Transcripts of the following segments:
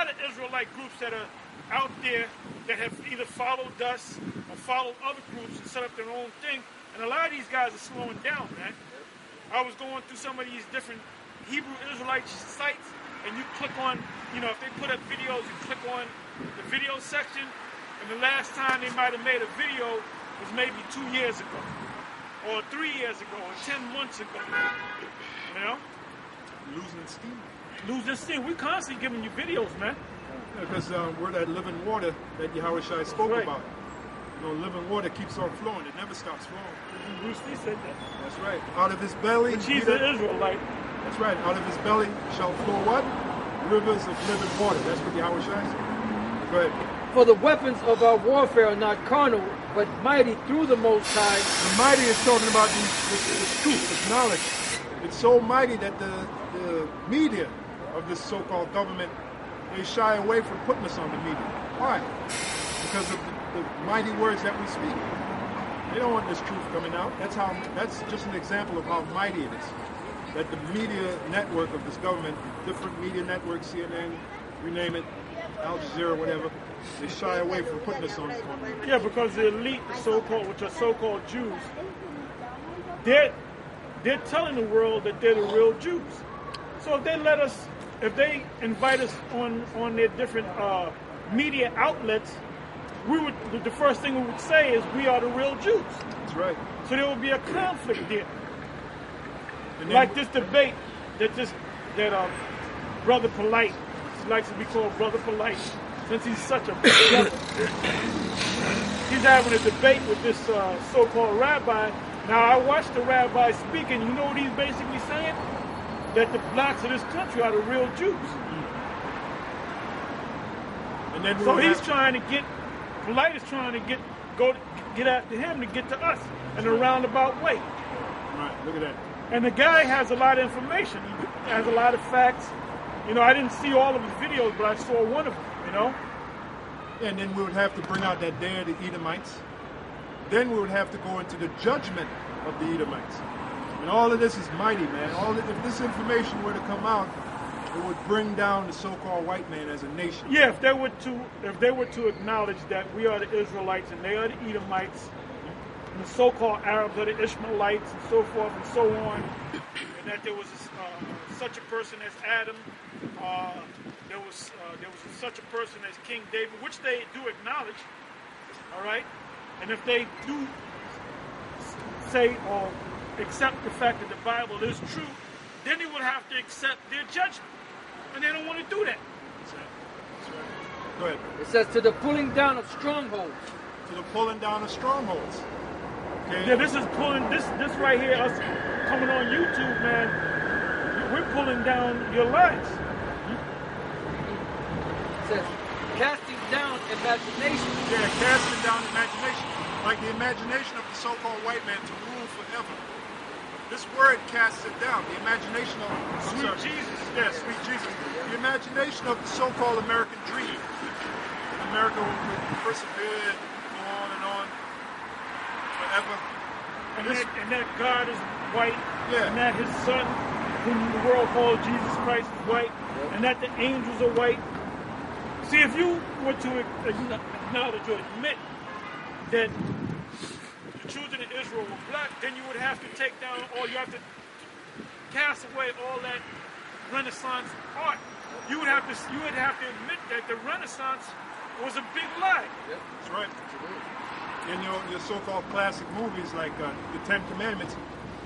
of Israelite groups that are out there that have either followed us or followed other groups and set up their own thing. And a lot of these guys are slowing down, man. I was going through some of these different Hebrew Israelite sites, and you click on, you know, if they put up videos, you click on the video section, and the last time they might have made a video was maybe 2 years ago, or 3 years ago, or 10 months ago. You know? Losing steam. Losing steam. We're constantly giving you videos, man. Because we're that living water that Yahweh Shai spoke about. You know, living water keeps on flowing. It never stops flowing. Bruce Lee said that. That's right. Out of his belly. But he's an Israelite. That's right. Out of his belly shall flow what? Rivers of living water. That's what Yahweh Shai said. Go ahead. For the weapons of our warfare are not carnal, but mighty through the Most High. The mighty is talking about this truth, this knowledge. It's so mighty that the media of this so-called government, they shy away from putting us on the media. Why? Because of the mighty words that we speak. They don't want this truth coming out. That's just an example of how mighty it is. That the media network of this government, different media networks, CNN, you name it, Al Jazeera, whatever, they shy away from putting us on. Yeah, because the elite, so-called, which are so-called Jews, they're telling the world that they're the real Jews. So if they let us, if they invite us on their different media outlets, the first thing we would say is we are the real Jews. That's right. So there would be a conflict there. Like this debate that Brother Polite, he likes to be called Brother Polite, since he's such a brother. He's having a debate with this so-called rabbi. Now I watched the rabbi speak, and you know what he's basically saying? That the blacks of this country are the real Jews. And then so he's trying to get, Polite is trying to get after him to get to us in a roundabout way. Right, look at that. And the guy has a lot of information. He has a lot of facts. You know, I didn't see all of his videos, but I saw one of them, you know? And then we would have to bring out that day of the Edomites. Then we would have to go into the judgment of the Edomites. And all of this is mighty, man. If this information were to come out, it would bring down the so-called white man as a nation. Yeah, if they were to acknowledge that we are the Israelites and they are the Edomites, and the so-called Arabs are the Ishmaelites, and so forth and so on, and that there was such a person as Adam, there was such a person as King David, which they do acknowledge, all right? And if they do say or accept the fact that the Bible is true, then they would have to accept their judgment. And they don't want to do that. That's right. Go ahead. It says to the pulling down of strongholds. To the pulling down of strongholds. Okay. Yeah, this is pulling, this right here, us coming on YouTube, man, we're pulling down your lives. It says, casting down imagination. Yeah, casting down imagination. Like the imagination of the so-called white man to rule forever. This word casts it down. The imagination of sweet Jesus. Yeah, sweet Jesus. The imagination of the so-called American dream. America would persevere, go on forever. And that God is white. Yeah. And that his son, whom the world calls Jesus Christ, is white. Yeah. And that the angels are white. See, if you were to acknowledge or admit that the children of Israel were black, then you would have to take down, or you have to cast away all that Renaissance art. You would have to admit that the Renaissance was a big lie. Yep, that's right. In your so-called classic movies like the Ten Commandments.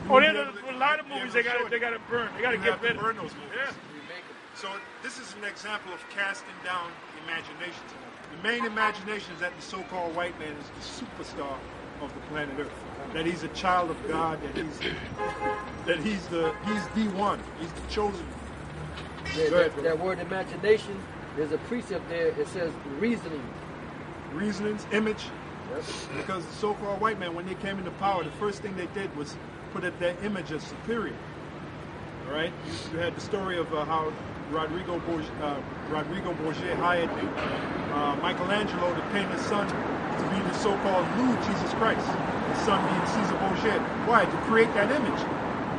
Oh, a lot of movies they got to burn. They got to get rid of burn those movies. Yeah. So this is an example of casting down imaginations. The main imagination is that the so-called white man is the superstar of the planet Earth. That he's a child of God. That he's the one. He's the chosen one. Yeah, that word imagination, there's a precept there. It says reasoning. Reasonings, image. Yep. Because the so-called white man, when they came into power, the first thing they did was put up that image as superior. All right? You had the story of how Rodrigo Borgia hired Michelangelo to paint his son to be the so-called new Jesus Christ, his son being Caesar Borgia. Why? To create that image.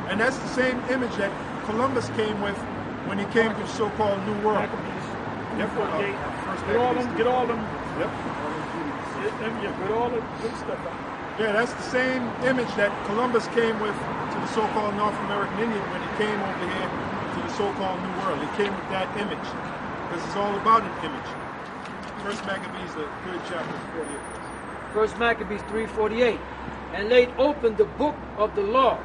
And that's the same image that Columbus came with when he came to the so-called New World. Yep. 348. First Get all them, Maccabees. get all them, Yep. get all the good stuff out. Yeah, that's the same image that Columbus came with to the so-called North American Indian when he came over here to the so-called New World. He came with that image because it's all about an image. First Maccabees, the 3rd chapter, 48. First Maccabees 3:48, and laid open the book of the law,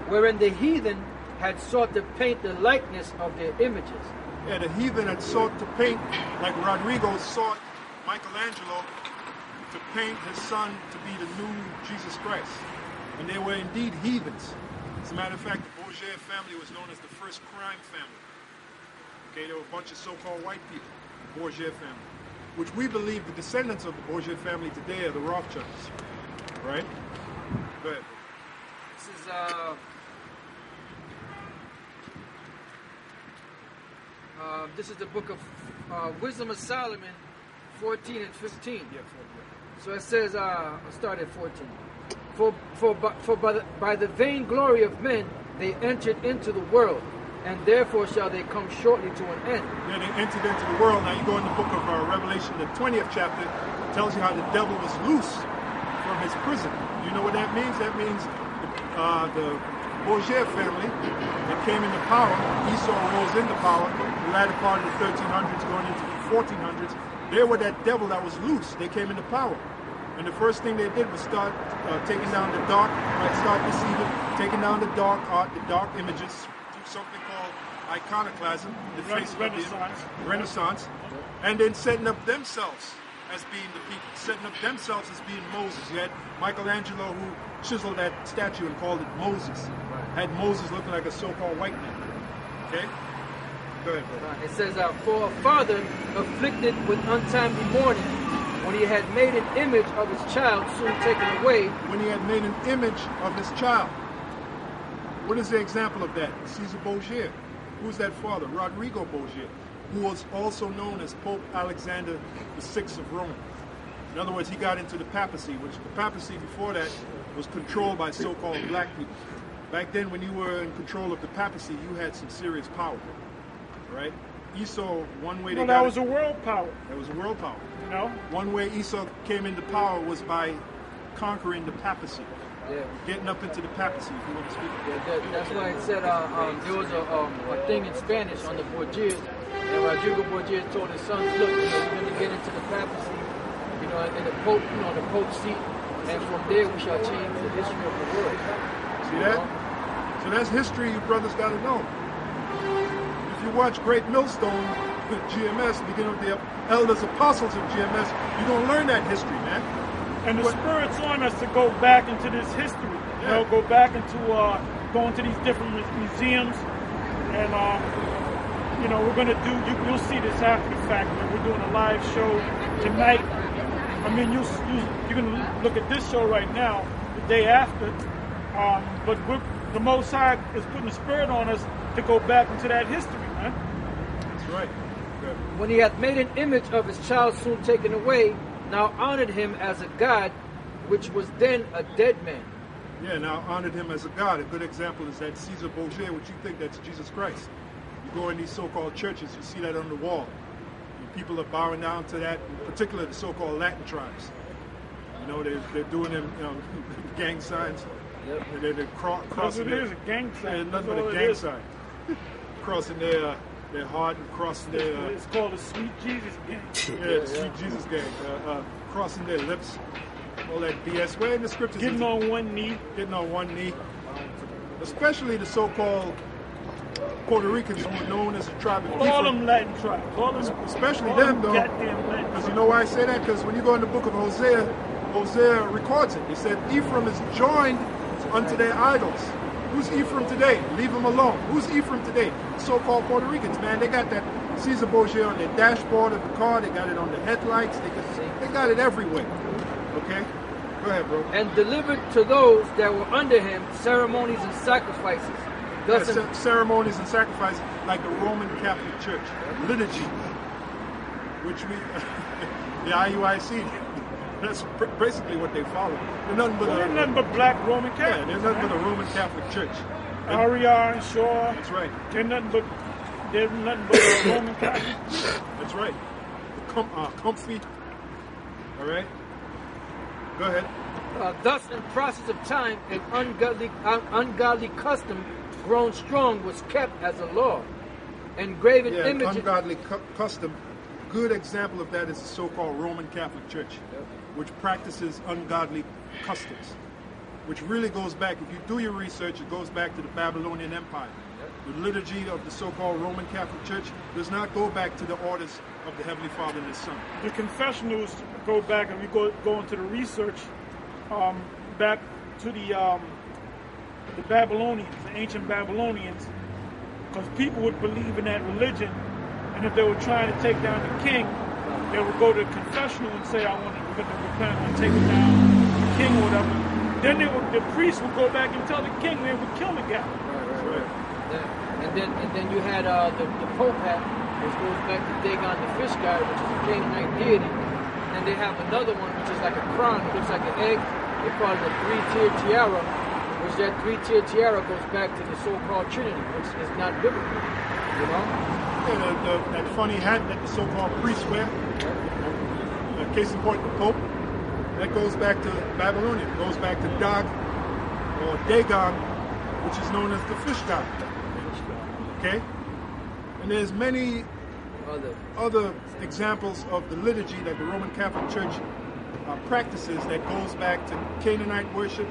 wherein the heathen had sought to paint the likeness of their images. Yeah, the heathen had sought to paint, like Rodrigo sought Michelangelo to paint his son to be the new Jesus Christ. And they were indeed heathens. As a matter of fact, the Bourget family was known as the first crime family. Okay, there were a bunch of so-called white people, the Bourget family, which we believe the descendants of the Bourget family today are the Rothschilds. Right? Go ahead. This is the book of Wisdom of Solomon, 14 and 15. Yeah, So it says, I'll start at 14. For by the vainglory of men they entered into the world, and therefore shall they come shortly to an end. Yeah, they entered into the world. Now you go in the book of Revelation, the 20th chapter, it tells you how the devil was loose from his prison. You know what that means? That means the Bourget family that came into power, Esau rose into power, the latter part of the 1300s going into the 1400s. They were that devil that was loose. They came into power. And the first thing they did was start taking down the dark, start deceiving, taking down the dark art, the dark images, do something called iconoclasm, the face Renaissance, and then setting up themselves as being the people, setting up themselves as being Moses. You had Michelangelo who chiseled that statue and called it Moses. Had Moses looking like a so-called white man. Okay? Go ahead, brother. It says, for a father afflicted with untimely mourning, when he had made an image of his child soon taken away. When he had made an image of his child. What is the example of that? Caesar Borgia. Who's that father? Rodrigo Borgia, who was also known as Pope Alexander VI of Rome. In other words, he got into the papacy, which the papacy before that was controlled by so-called black people. Back then, when you were in control of the papacy, you had some serious power, right? Esau, one way they got that was a world power. That was a world power. You know? One way Esau came into power was by conquering the papacy. Yeah. Getting up into the papacy, if you want to speak. Yeah, that's why it said there was a thing in Spanish on the Borgias, and Rodrigo Borgia told his sons, look, we're going to get into the papacy, and the Pope's seat, and from there we shall change the history of the world. See that? So that's history you brothers got to know. If you watch Great Millstone with GMS, beginning of the elders apostles of GMS, you're going to learn that history, man. And the Spirit's on us to go back into this history. You know, go back into going to these different museums, and we're going to do. You'll see this after the fact. We're doing a live show tonight. I mean, you're going to look at this show right now, the day after. But the Most High is putting the Spirit on us to go back into that history, man. That's right. Good. When he hath made an image of his child soon taken away, now honored him as a god, which was then a dead man. Yeah, now honored him as a god. A good example is that Caesar Borgia, which you think that's Jesus Christ. You go in these so-called churches, you see that on the wall. And people are bowing down to that, in particular the so-called Latin tribes. You know, they're doing them gang signs. Yep. They're crossing It is a gang sign. Nothing but a gang sign. Crossing their heart and crossing their... it's called the Sweet Jesus Gang. Yeah, the Sweet Jesus Gang. Crossing their lips. All that BS. Where in the scriptures Getting on one knee. Getting on one knee. Especially the so-called Puerto Ricans who are known as the tribe of All them Latin tribes. Especially all them, though. Goddamn Latin. Because you know why I say that? Because when you go in the book of Hosea, Hosea records it. He said, Ephraim is joined unto their idols. Who's Ephraim today? Leave them alone. Who's Ephraim today? So-called Puerto Ricans, man. They got that Caesar Borgia on their dashboard of the car. They got it on the headlights. They got it everywhere. Okay? Go ahead, bro. And delivered to those that were under him ceremonies and sacrifices. Thus ceremonies and sacrifices like the Roman Catholic Church. Liturgy. Which we... the IUIC... That's basically what they follow. They're nothing but black Roman Catholics. Yeah, they're nothing but a Roman Catholic Church. Aria and Shaw. That's right. They're nothing but they're nothing but Roman Catholic. That's right. Comfy. All right. Go ahead. Thus, in process of time, an ungodly custom grown strong was kept as a law. Engraven Yeah, images. ungodly custom. Good example of that is the so-called Roman Catholic Church, which practices ungodly customs, which really goes back, if you do your research, it goes back to the Babylonian Empire. The liturgy of the so-called Roman Catholic Church does not go back to the orders of the Heavenly Father and His Son. The confessionals go back, and we go into the research, back to the Babylonians, the ancient Babylonians, because people would believe in that religion, and if they were trying to take down the king, they would go to the confessional and say, we're planning on taking down the king or whatever. Then the priest would go back and tell the king they would kill the guy. Right. And then you had the Pope hat, which goes back to Dagon the fish god, which is a Canaanite deity. And they have another one, which is like a crown, it looks like an egg. They call it a three-tiered tiara, which that three-tiered tiara goes back to the so-called Trinity, which is not biblical. You know? Yeah, that funny hat that the so-called priests wear, case in point, the Pope, that goes back to Babylonian. It goes back to Dag, or Dagon, which is known as the fish god. Okay? And there's many other examples of the liturgy that the Roman Catholic Church practices that goes back to Canaanite worship,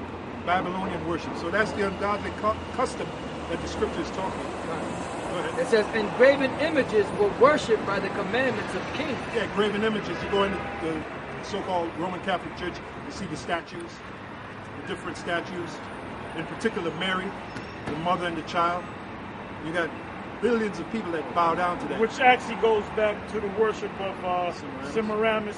Babylonian worship. So that's the ungodly custom that the scripture is talking about. It says, engraven images were worshipped by the commandments of kings. Yeah, graven images. You go into the so-called Roman Catholic Church, you see the statues, the different statues, in particular Mary, the mother and the child. You got billions of people that bow down to that. Which actually goes back to the worship of Semiramis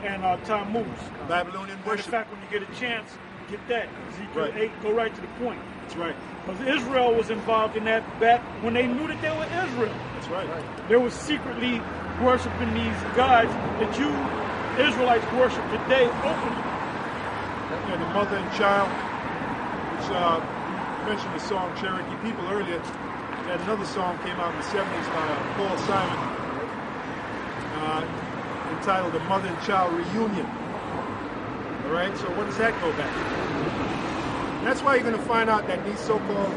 and Tammuz. Babylonian In worship. fact, when you get a chance, get that. Ezekiel Right. 8, go right to the point. That's right. Because Israel was involved in that back when they knew that they were Israel. That's right. They were secretly worshiping these gods that you Israelites worship today openly. Yeah, the mother and child, which you mentioned the song Cherokee People earlier. That another song came out in the 70s by Paul Simon, entitled The Mother and Child Reunion. All right, so what does that go back to? That's why you're going to find out that these so-called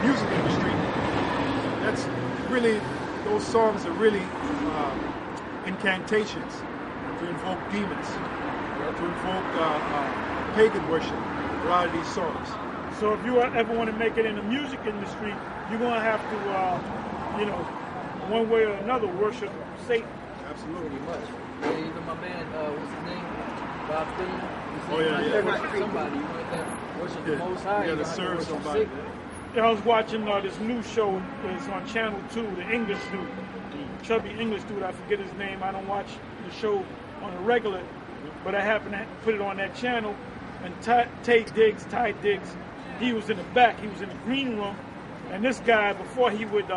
music industry, that's really, those songs are really incantations to invoke demons, to invoke pagan worship, a lot of these songs. So if you ever want to make it in the music industry, you're going to have to, one way or another, worship Satan. Absolutely. Pretty much. Yeah, even my man, what's his name? Bob Dylan. Oh, yeah. Worship somebody. You want to worship the Most High. You You got to have serve worship somebody. Satan. I was watching this new show. It's on Channel 2, the English dude. Chubby English dude, I forget his name. I don't watch the show on a regular, but I happened to put it on that channel. And Ty Diggs, he was in the back. He was in the green room. And this guy, before he would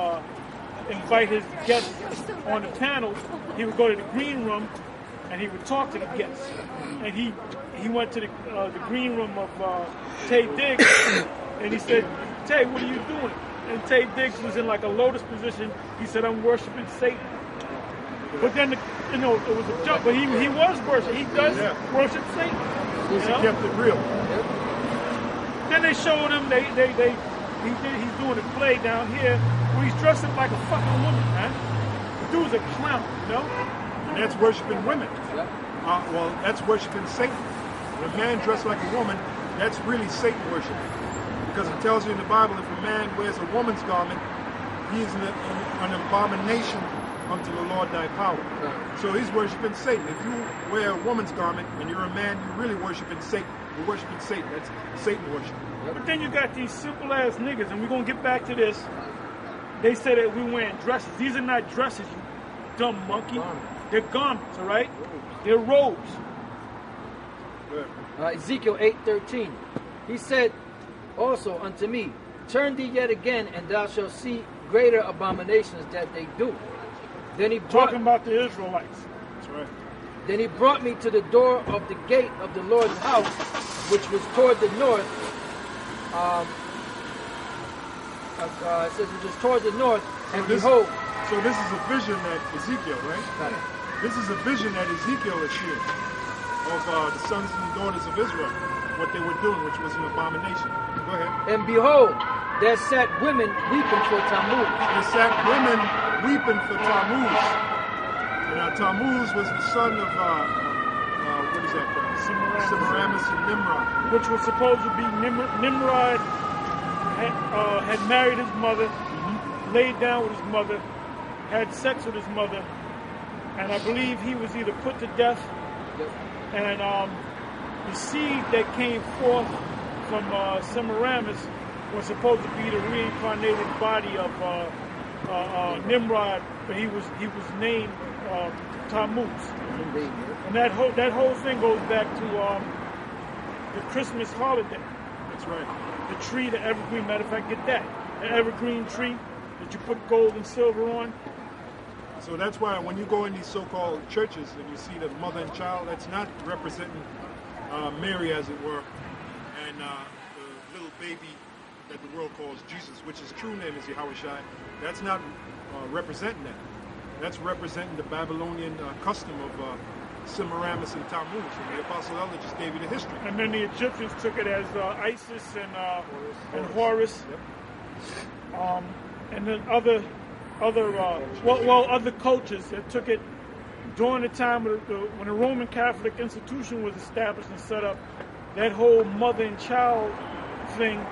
invite his guests on the panel, he would go to the green room and he would talk to the guests. And he went to the green room of Tay Diggs and he said, "Tay, what are you doing?" And Tay Diggs was in like a lotus position. He said, "I'm worshiping Satan." But then, it was a joke. But he was worshiping. He does worship Satan. He kept it real. Then they showed him. He's doing a play down here where he's dressed up like a fucking woman, man. The dude's a clown, you know. And that's worshiping women. Well, that's worshiping Satan. When a man dressed like a woman, that's really Satan worship. Because it tells you in the Bible, if a man wears a woman's garment, he is an abomination unto the Lord thy power. So he's worshiping Satan. If you wear a woman's garment and you're a man, you're really worshiping Satan. You're worshiping Satan. That's Satan worship. But then you got these simple ass niggas, and we're gonna get back to this. They say that we're wearing dresses. These are not dresses, you dumb monkey. They're garments, all right? They're robes. Ezekiel 8:13. He said also unto me, "Turn thee yet again, and thou shalt see greater abominations that they do." Then he Talking about the Israelites. That's right. Then he brought me to the door of the gate of the Lord's house, which was toward the north. It says which was toward the north, And behold, so this is a vision that Ezekiel, right? got it. This is a vision that Ezekiel is seeing of the sons and daughters of Israel, what they were doing, which was an abomination. Go ahead. And behold, there sat women weeping for Tammuz. There sat women weeping for Tammuz. And Tammuz was the son of, what is that? Semiramis and Nimrod. Which was supposed to be Nimrod had married his mother, laid down with his mother, had sex with his mother, and I believe he was either put to death, and the seed that came forth from Semiramis was supposed to be the reincarnated body of Nimrod, but he was named Tammuz. And that whole thing goes back to the Christmas holiday. That's right. The tree, the evergreen. Matter of fact, get that. The evergreen tree that you put gold and silver on. So that's why when you go in these so-called churches and you see the mother and child, that's not representing Mary, as it were, and the little baby that the world calls Jesus, which his true name is Yahushua. That's not representing that. That's representing the Babylonian custom of Semiramis and Tammuz. And the Apostle Elder just gave you the history. And then the Egyptians took it as Isis and Horus. Yep. And then other cultures that took it during the time when the Roman Catholic institution was established and set up. That whole mother and child thing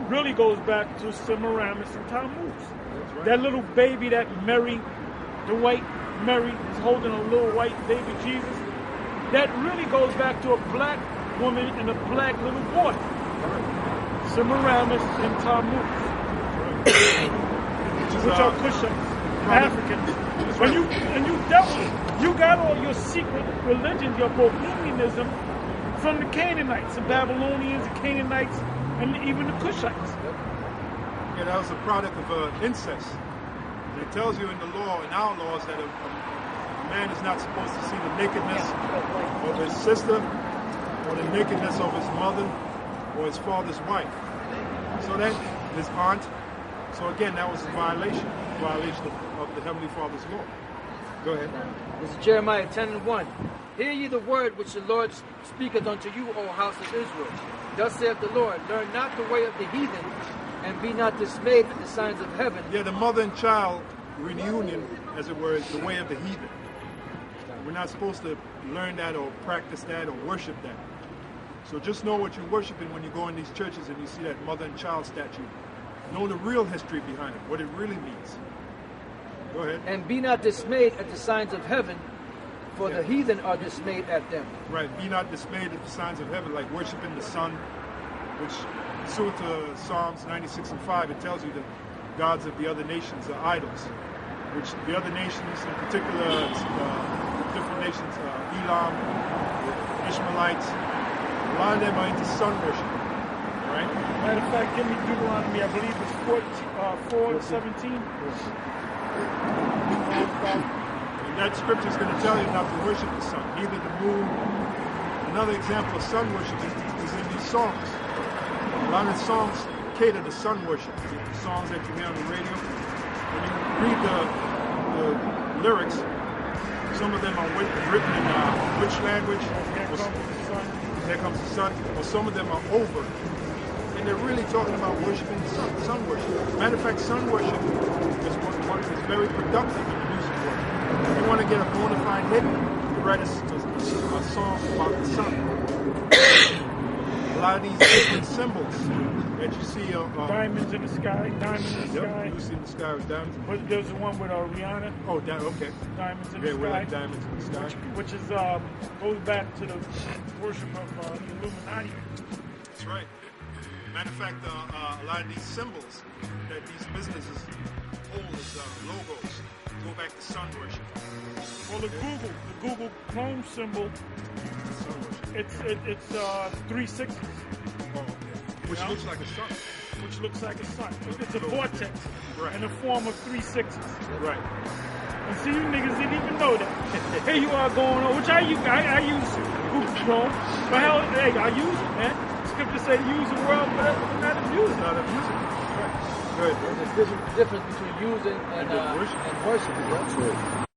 really goes back to Semiramis and Tammuz. Right. That little baby that Mary, the white Mary, is holding a little white baby Jesus. That really goes back to a black woman and a black little boy. Right. Semiramis and Tammuz. Which are Cushites, Africans. When you you got all your secret religions, your bohemianism, from the Canaanites, the Babylonians, the Canaanites, and even the Cushites. Yeah, that was a product of incest. And it tells you in the law, in our laws, that a man is not supposed to see the nakedness of his sister, or the nakedness of his mother, or his father's wife. So that his aunt. So again, that was a violation of the Heavenly Father's law. Go ahead. This is Jeremiah 10:1. Hear ye the word which the Lord speaketh unto you, O house of Israel. Thus saith the Lord, learn not the way of the heathen, and be not dismayed at the signs of heaven. Yeah, the mother and child reunion, as it were, is the way of the heathen. We're not supposed to learn that or practice that or worship that. So just know what you're worshiping when you go in these churches and you see that mother and child statue. Know the real history behind it, what it really means. Go ahead. And be not dismayed at the signs of heaven, for the heathen are dismayed at them. Right, be not dismayed at the signs of heaven, like worshiping the sun, which, pursuant to Psalms 96 and 5, it tells you the gods of the other nations are idols, which the other nations, in particular, different nations, Elam, the Ishmaelites, a lot of them are into sun worship. Right? Matter of fact, give me Deuteronomy, I believe it's 4:17. And that scripture is going to tell you not to worship the sun, neither the moon. Another example of sun worship is in these songs. A lot of songs cater to sun worship. The songs that you hear on the radio. When you read the lyrics, some of them are written in which language? There comes the sun. Or some of them are over. And they're really talking about worshiping the sun, sun worship. Matter of fact, sun worship is very productive in the music world. If you want to get a bona fide hit, you write a song about the sun. A lot of these different symbols that you see. Diamonds in the sky, diamonds in the sky. Lucy in the sky with diamonds. But there's the one with Rihanna. Oh, okay. Diamonds in the sky. We're like diamonds in the sky. Which is goes back to the worship of the Illuminati. That's right. Matter of fact, a lot of these symbols that these businesses hold as logos go back to sun worship. Well, the Google Chrome symbol, it's 3 sixes. Oh, okay. Which looks like a sun. Which looks like a sun. It's a vortex in the form of 3 sixes. Right. And see, you niggas didn't even know that. Here you are going on, which I use Google Chrome. But hell, hey, I use it, man. Scripture say use the world, but not abuse it. Not abuse it. Right. Good. There's a difference between using and worshiping. That's it.